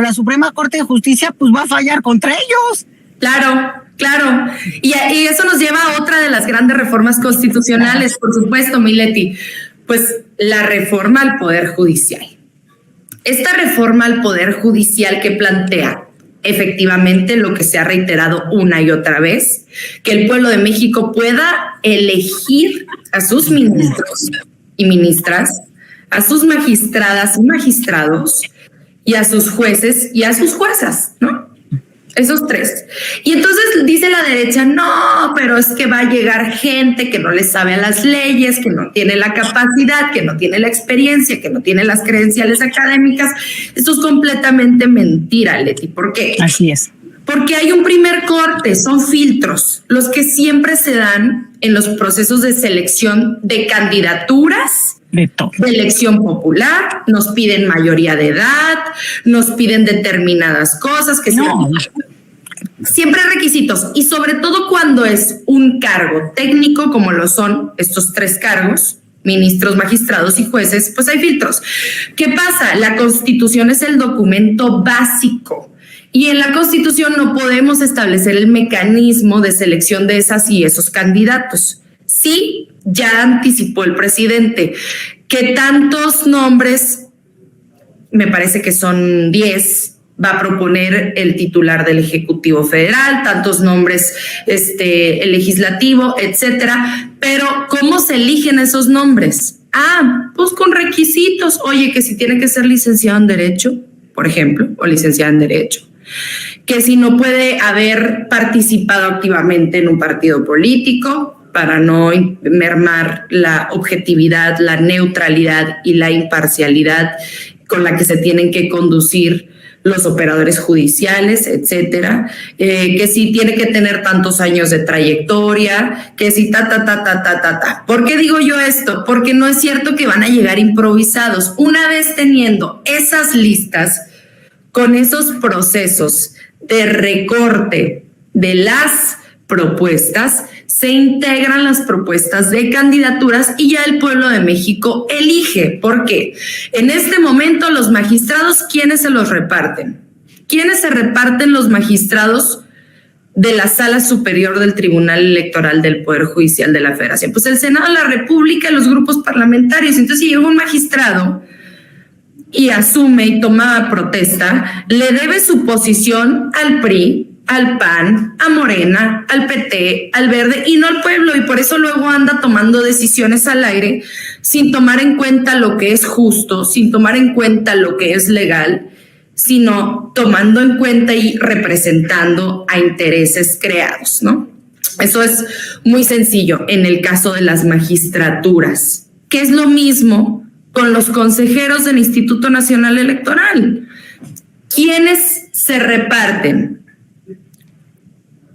la Suprema Corte de Justicia pues va a fallar contra ellos. Claro. Y eso nos lleva a otra de las grandes reformas constitucionales, por supuesto, Mileti, pues la reforma al Poder Judicial. Esta reforma al Poder Judicial que plantea efectivamente lo que se ha reiterado una y otra vez, que el pueblo de México pueda elegir a sus ministros y ministras, a sus magistradas y magistrados, y a sus jueces y a sus juezas, ¿no? Esos tres. Y entonces dice la derecha, no, pero es que va a llegar gente que no le sabe a las leyes, que no tiene la capacidad, que no tiene la experiencia, que no tiene las credenciales académicas. Esto es completamente mentira, Leti. ¿Por qué? Así es. Porque hay un primer corte, son filtros, los que siempre se dan en los procesos de selección de candidaturas, de elección popular. Nos piden mayoría de edad, nos piden determinadas cosas que siempre requisitos, y sobre todo cuando es un cargo técnico como lo son estos tres cargos, ministros, magistrados y jueces, pues hay filtros. ¿Qué pasa? La Constitución es el documento básico. Y en la Constitución no podemos establecer el mecanismo de selección de esas y esos candidatos. Sí, ya anticipó el presidente que tantos nombres, me parece que son 10, va a proponer el titular del Ejecutivo Federal, tantos nombres el legislativo, etcétera. Pero ¿cómo se eligen esos nombres? Pues con requisitos. Oye, que si tiene que ser licenciado en Derecho, por ejemplo, o licenciada en Derecho, que si no puede haber participado activamente en un partido político para no mermar la objetividad, la neutralidad y la imparcialidad con la que se tienen que conducir los operadores judiciales, etcétera, que si tiene que tener tantos años de trayectoria, que si ¿Por qué digo yo esto? Porque no es cierto que van a llegar improvisados. Una vez teniendo esas listas, con esos procesos de recorte de las propuestas, se integran las propuestas de candidaturas y ya el pueblo de México elige. ¿Por qué? En este momento los magistrados, ¿quiénes se los reparten? ¿Quiénes se reparten los magistrados de la Sala Superior del Tribunal Electoral del Poder Judicial de la Federación? Pues el Senado de la República y los grupos parlamentarios. Entonces, si llega un magistrado y asume y toma protesta, le debe su posición al PRI, al PAN, a Morena, al PT, al Verde y no al pueblo, y por eso luego anda tomando decisiones al aire sin tomar en cuenta lo que es justo, sin tomar en cuenta lo que es legal, sino tomando en cuenta y representando a intereses creados, ¿no? Eso es muy sencillo en el caso de las magistraturas, que es lo mismo con los consejeros del Instituto Nacional Electoral. ¿Quiénes se reparten?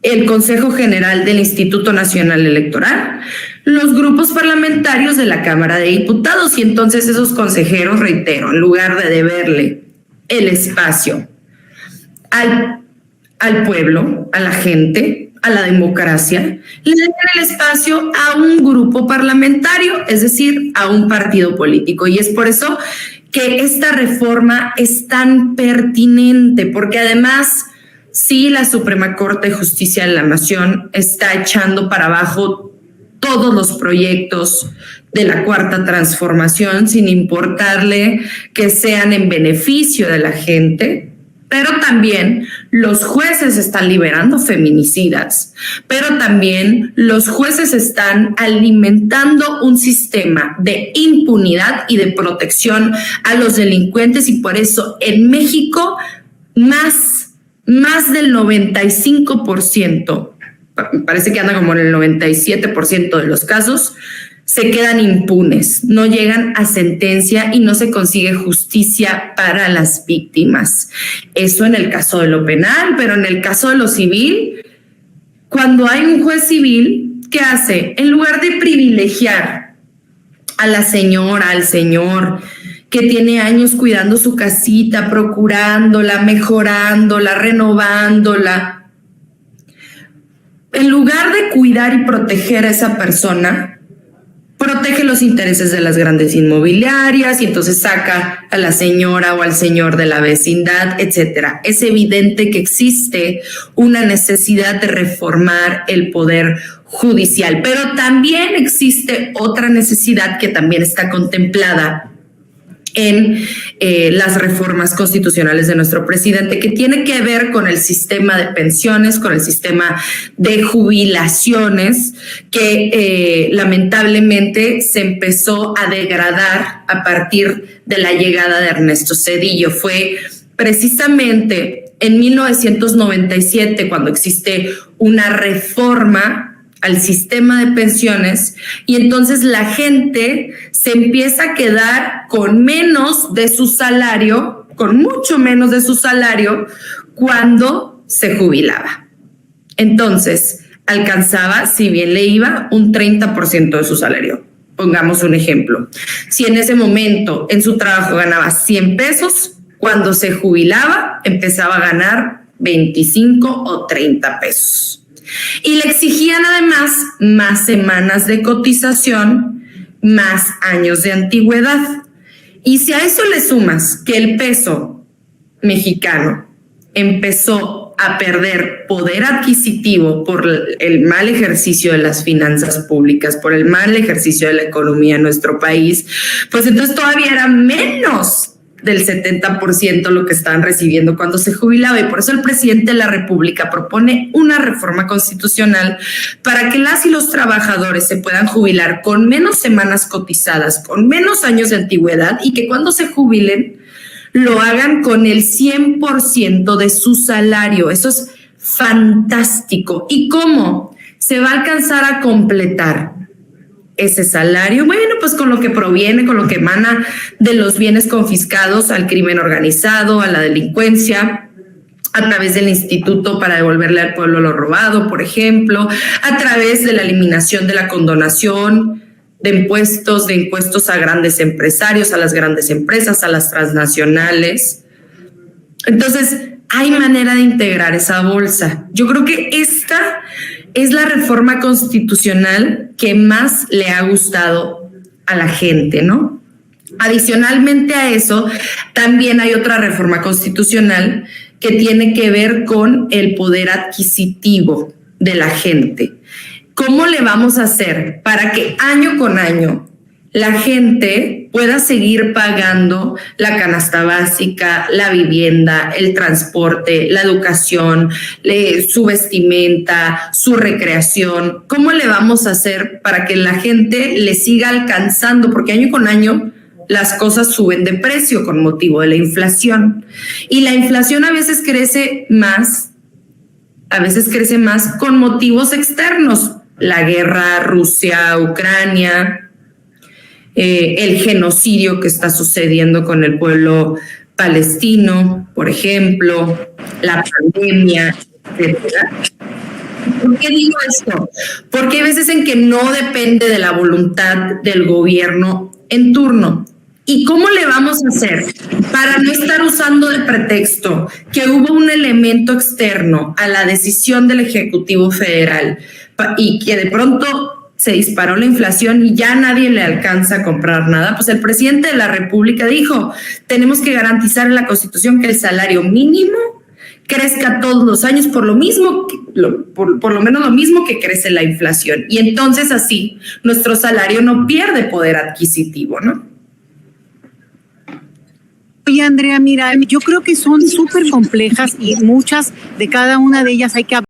El Consejo General del Instituto Nacional Electoral, los grupos parlamentarios de la Cámara de Diputados, y entonces esos consejeros, reitero, en lugar de deberle el espacio al pueblo, a la gente, a la democracia, le deben el espacio a un grupo parlamentario, es decir, a un partido político. Y es por eso que esta reforma es tan pertinente, porque además, sí, la Suprema Corte de Justicia de la Nación está echando para abajo todos los proyectos de la Cuarta Transformación, sin importarle que sean en beneficio de la gente, pero también los jueces están liberando feminicidas, pero también los jueces están alimentando un sistema de impunidad y de protección a los delincuentes, y por eso en México más del 95%, parece que anda como en el 97% de los casos, se quedan impunes, no llegan a sentencia y no se consigue justicia para las víctimas. Eso en el caso de lo penal, pero en el caso de lo civil, cuando hay un juez civil, ¿qué hace? En lugar de privilegiar a la señora, al señor que tiene años cuidando su casita, procurándola, mejorándola, renovándola, en lugar de cuidar y proteger a esa persona, protege los intereses de las grandes inmobiliarias y entonces saca a la señora o al señor de la vecindad, etcétera. Es evidente que existe una necesidad de reformar el poder judicial, pero también existe otra necesidad que también está contemplada en las reformas constitucionales de nuestro presidente, que tiene que ver con el sistema de pensiones, con el sistema de jubilaciones, que lamentablemente se empezó a degradar a partir de la llegada de Ernesto Zedillo. Fue precisamente en 1997 cuando existe una reforma al sistema de pensiones y entonces la gente se empieza a quedar con menos de su salario, con mucho menos de su salario cuando se jubilaba. Entonces alcanzaba, si bien le iba, un 30% de su salario. Pongamos un ejemplo. Si en ese momento en su trabajo ganaba 100 pesos, cuando se jubilaba empezaba a ganar 25 o 30 pesos. Y le exigían además más semanas de cotización, más años de antigüedad. Y si a eso le sumas que el peso mexicano empezó a perder poder adquisitivo por el mal ejercicio de las finanzas públicas, por el mal ejercicio de la economía en nuestro país, pues entonces todavía era menos del 70% lo que estaban recibiendo cuando se jubilaba, y por eso el presidente de la República propone una reforma constitucional para que las y los trabajadores se puedan jubilar con menos semanas cotizadas, con menos años de antigüedad, y que cuando se jubilen lo hagan con el 100% de su salario. Eso es fantástico. ¿Y cómo se va a alcanzar a completar ese salario? Bueno, pues con lo que proviene, con lo que emana de los bienes confiscados al crimen organizado, a la delincuencia, a través del Instituto para devolverle al pueblo lo robado, por ejemplo, a través de la eliminación de la condonación de impuestos a grandes empresarios, a las grandes empresas, a las transnacionales. Entonces, hay manera de integrar esa bolsa. Yo creo que esta es la reforma constitucional que más le ha gustado a la gente, ¿no? Adicionalmente a eso, también hay otra reforma constitucional que tiene que ver con el poder adquisitivo de la gente. ¿Cómo le vamos a hacer para que año con año la gente pueda seguir pagando la canasta básica, la vivienda, el transporte, la educación, su vestimenta, su recreación? ¿Cómo le vamos a hacer para que la gente le siga alcanzando? Porque año con año las cosas suben de precio con motivo de la inflación. Y la inflación a veces crece más con motivos externos. La guerra Rusia-Ucrania, el genocidio que está sucediendo con el pueblo palestino, por ejemplo, la pandemia, etcétera. ¿Por qué digo esto? Porque hay veces en que no depende de la voluntad del gobierno en turno. ¿Y cómo le vamos a hacer para no estar usando de pretexto que hubo un elemento externo a la decisión del Ejecutivo Federal y que de pronto se disparó la inflación y ya nadie le alcanza a comprar nada? Pues el presidente de la República dijo, tenemos que garantizar en la Constitución que el salario mínimo crezca todos los años por lo mismo, por lo menos lo mismo que crece la inflación. Y entonces así nuestro salario no pierde poder adquisitivo, ¿no? Oye, Andrea, mira, yo creo que son súper complejas y muchas de cada una de ellas hay que